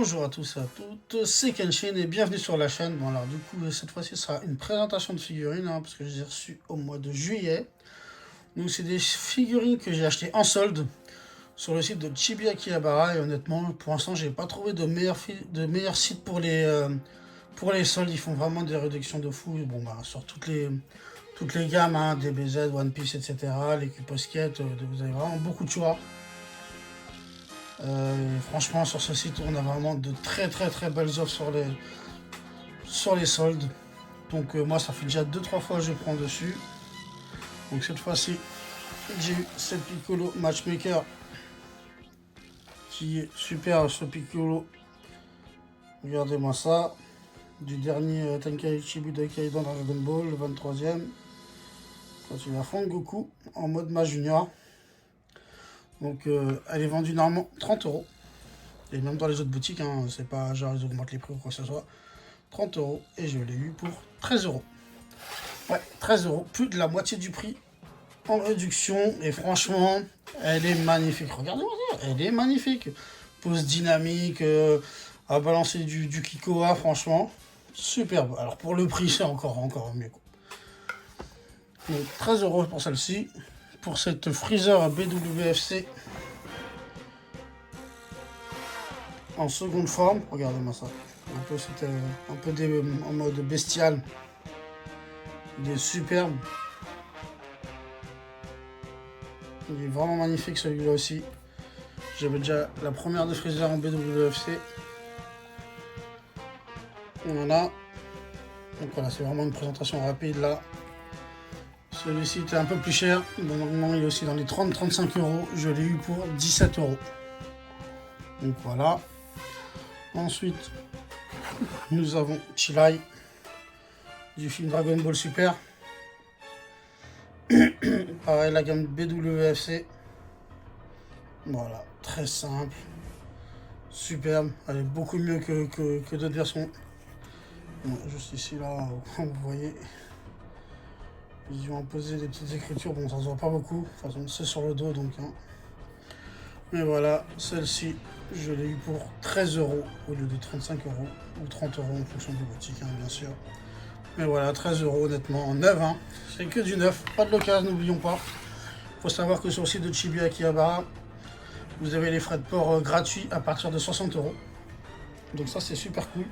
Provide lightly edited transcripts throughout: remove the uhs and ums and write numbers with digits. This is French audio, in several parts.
Bonjour à tous et à toutes, c'est Kenshin et bienvenue sur la chaîne. Bon alors du coup cette fois-ci ce sera une présentation de figurines parce que je les ai reçues au mois de juillet. Donc c'est des figurines que j'ai achetées en solde sur le site de Chibi Akihabara et honnêtement pour l'instant j'ai pas trouvé de meilleur site pour les soldes. Ils font vraiment des réductions de fou. Bon bah sur toutes les gammes, hein, DBZ, One Piece, etc. Les Posket, vous avez vraiment beaucoup de choix. Franchement sur ce site on a vraiment de très belles offres sur les soldes. Donc moi ça fait déjà 2-3 fois que je prends dessus. Donc cette fois-ci j'ai eu cette Piccolo Matchmaker qui est super, ce Piccolo. Regardez-moi ça. Du dernier Tenkaichi Budokai dans Dragon Ball, le 23e. Quand il a Son Goku en mode Ma Junior. Donc elle est vendue normalement 30 €. Et même dans les autres boutiques, hein, c'est pas genre ils augmentent les prix ou quoi que ce soit. 30 € et je l'ai eu pour 13 €. Ouais, 13 €, plus de la moitié du prix en réduction. Et franchement, elle est magnifique. Regardez-moi ça, elle est magnifique. Pose dynamique, à balancer du Kikoa, franchement, superbe. Alors pour le prix, c'est encore mieux, quoi. Donc 13 € pour celle-ci. Pour cette Freezer BWFC en seconde forme, regardez-moi ça. C'était un peu en mode bestial. Il est superbe. Il est vraiment magnifique celui-là aussi. J'avais déjà la première de Freezer en BWFC. On en a. Donc voilà, c'est vraiment une présentation rapide là. Celui-ci était un peu plus cher. Bon, normalement, il est aussi dans les 30-35 €. Je l'ai eu pour 17 €. Donc voilà. Ensuite, nous avons Chilai du film Dragon Ball Super. Pareil, la gamme BWFC. Voilà, très simple. Superbe. Elle est beaucoup mieux que d'autres versions. Bon, juste ici, là, vous voyez. Ils ont posé des petites écritures. Bon, ça se voit pas beaucoup. De toute façon, c'est sur le dos, donc. Hein. Mais voilà, celle-ci, je l'ai eu pour 13 € au lieu de 35 € ou 30 € en fonction du boutique, hein, bien sûr. Mais voilà, 13 € honnêtement, en neuf, hein. C'est que du neuf, pas de l'occasion, n'oublions pas. Faut savoir que sur le site de Chibi Akihabara, vous avez les frais de port gratuits à partir de 60 €. Donc ça, c'est super cool.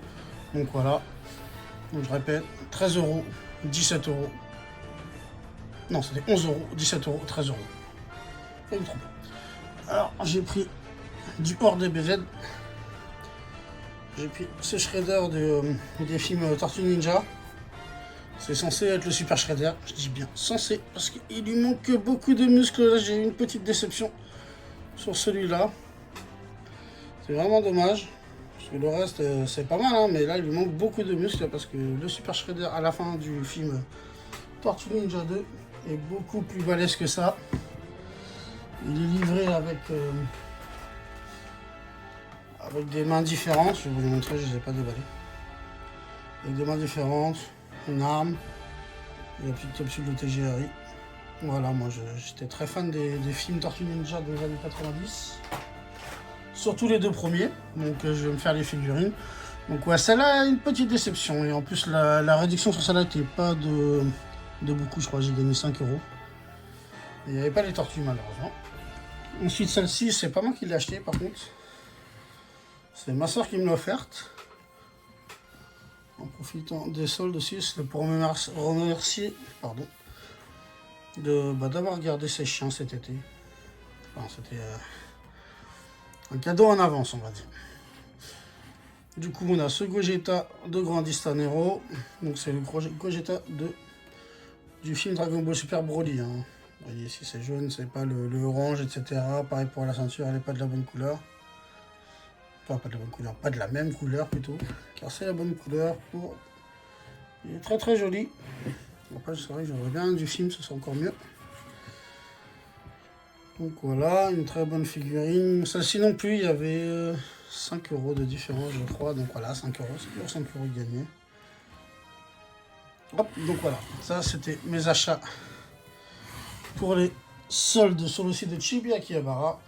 Donc voilà, donc je répète, 13 €, 17 €. Non, c'était 11 €, 17 €, 13 €. Faut me tromper. Alors, j'ai pris du hors DBZ. J'ai pris ce shredder des films Tortue Ninja. C'est censé être le Super Shredder. Je dis bien censé, parce qu'il lui manque beaucoup de muscles. Là, j'ai eu une petite déception sur celui-là. C'est vraiment dommage. Parce que le reste, c'est pas mal, hein, mais là, il lui manque beaucoup de muscles. Parce que le Super Shredder, à la fin du film Tortue Ninja 2, est beaucoup plus balèze que ça. Il est livré avec des mains différentes. Je vais vous les montrer, je ne les ai pas déballées. Avec des mains différentes, une arme et la petite capsule de TGRI. Voilà, moi j'étais très fan des films Tortue Ninja des années 90. Surtout les deux premiers. Donc je vais me faire les figurines. Donc ouais, celle-là a une petite déception. Et en plus la réduction sur celle-là n'était pas de beaucoup, je crois. J'ai gagné 5 €. Il n'y avait pas les tortues malheureusement. Ensuite, celle-ci, c'est pas moi qui l'ai acheté par contre. C'est ma soeur qui me l'a offerte. En profitant des soldes aussi, c'est pour me remercier d'avoir gardé ses chiens cet été. Enfin, c'était un cadeau en avance, on va dire. Du coup, on a ce Gogeta de Grandistanero. Donc, c'est le Gogeta du film Dragon Ball Super Broly. Hein. Vous voyez ici c'est jaune, c'est pas le orange, etc. Pareil pour la ceinture, elle n'est pas de la bonne couleur. Enfin, pas de la bonne couleur, pas de la même couleur plutôt. Car c'est la bonne couleur pour... Il est très joli. Après, c'est vrai que j'aimerais bien du film, ce serait encore mieux. Donc voilà, une très bonne figurine. Celle-ci non plus, il y avait 5 € de différence, je crois. Donc voilà, 5 €, c'est pour 5 € gagnés. Hop, donc voilà, ça c'était mes achats pour les soldes sur le site de Chibi Akihabara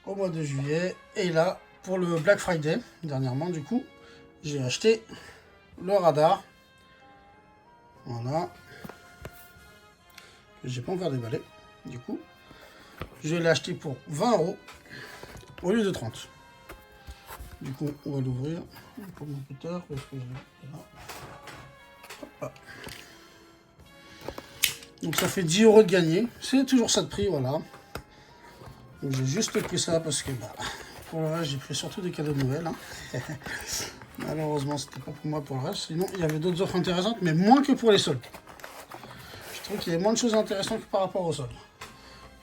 au mois de juillet. Et là, pour le Black Friday, dernièrement, du coup, j'ai acheté le radar. Voilà. J'ai pas encore déballé. Du coup, je l'ai acheté pour 20 € au lieu de 30. Du coup, on va l'ouvrir un peu plus tard. Parce que voilà. Donc ça fait 10 € de gagné. C'est toujours ça de prix, voilà. Donc j'ai juste pris ça parce que bah, pour le reste, j'ai pris surtout des cadeaux de Noël. Hein. Malheureusement, c'était pas pour moi pour le reste. Sinon, il y avait d'autres offres intéressantes, mais moins que pour les soldes. Je trouve qu'il y a moins de choses intéressantes que par rapport aux soldes.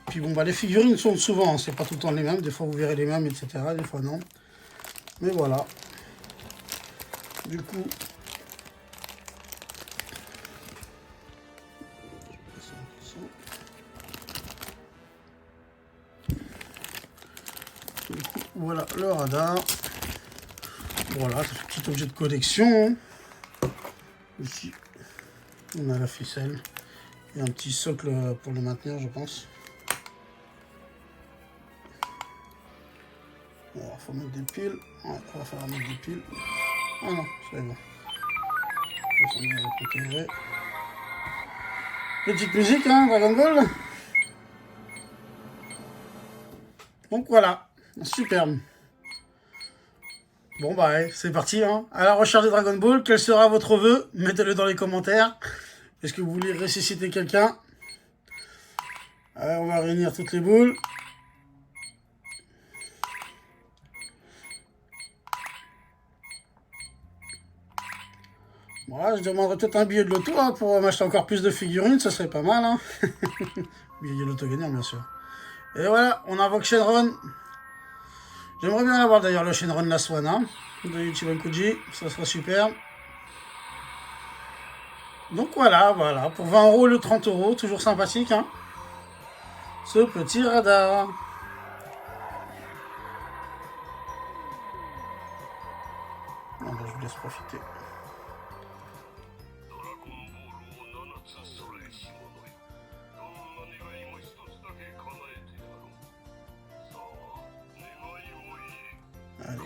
Puis bon, bah les figurines sont souvent, hein, c'est pas tout le temps les mêmes. Des fois, vous verrez les mêmes, etc. Des fois, non. Mais voilà. Du coup... Voilà le radar. Voilà, c'est un petit objet de collection. Ici, on a la ficelle. Et un petit socle pour le maintenir, je pense. Alors, il faut mettre des piles. Ouais, on va falloir mettre des piles. Ah non, c'est bon. Petite musique, hein, Dragon Ball. Donc voilà, superbe. Bon bah ouais, c'est parti, hein. À la recherche de Dragon Ball, quel sera votre vœu? Mettez-le dans les commentaires. Est-ce que vous voulez ressusciter quelqu'un? On va réunir toutes les boules. Bon, je demanderais peut-être un billet de loto hein, pour m'acheter encore plus de figurines, ça serait pas mal. Hein. Billet de loto gagnant, bien sûr. Et voilà, on invoque Shenron. J'aimerais bien avoir d'ailleurs le Shenron La Swan hein, de Ichiban Kuji, ça serait super. Donc voilà, pour 20 € le 30 €, toujours sympathique. Hein. Ce petit radar. Bon, ben, je vous laisse profiter. Allez,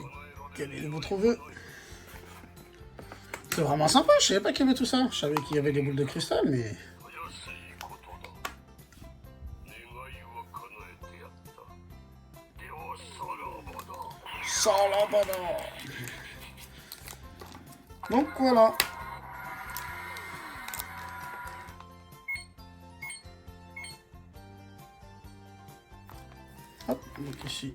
quel est votre vœu? C'est vraiment sympa, je savais pas qu'il y avait tout ça. Je savais qu'il y avait des boules de cristal, mais... Salabada. Donc voilà. Hop, donc ici.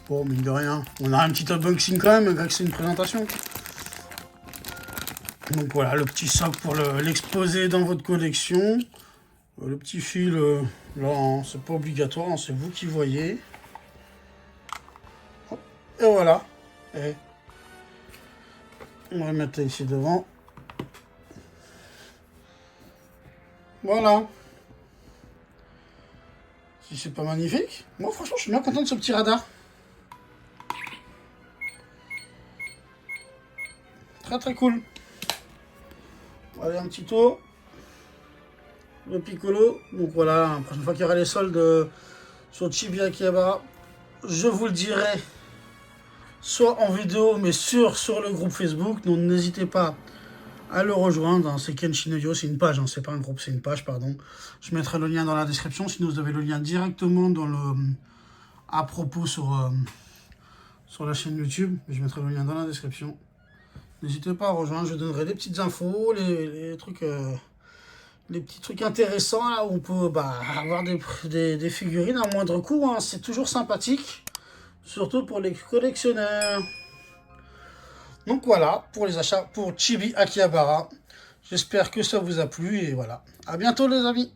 Bon, mine de rien, on a un petit unboxing quand même, malgré que c'est une présentation. Donc voilà, le petit socle pour l'exposer dans votre collection. Le petit fil, là, hein, c'est pas obligatoire, hein, c'est vous qui voyez. Hop, et voilà. Et on va mettre ici devant. Voilà. Si c'est pas magnifique. Moi, franchement, je suis bien content de ce petit radar. Très très cool. Allez, un petit tour. Le Piccolo. Donc voilà, la prochaine fois qu'il y aura les soldes sur Chibi Akihabara, je vous le dirai soit en vidéo, mais sur le groupe Facebook. Donc n'hésitez pas à le rejoindre. Hein. C'est Kenshin no Yo, c'est une page, hein. C'est pas un groupe, c'est une page, pardon. Je mettrai le lien dans la description. Sinon, vous avez le lien directement dans à propos sur la chaîne YouTube. Je mettrai le lien dans la description. N'hésitez pas à rejoindre, je donnerai des petites infos, les trucs, les petits trucs intéressants là, où on peut avoir des figurines à moindre coût. Hein. C'est toujours sympathique, surtout pour les collectionneurs. Donc voilà, pour les achats pour Chibi Akihabara. J'espère que ça vous a plu et voilà. À bientôt les amis.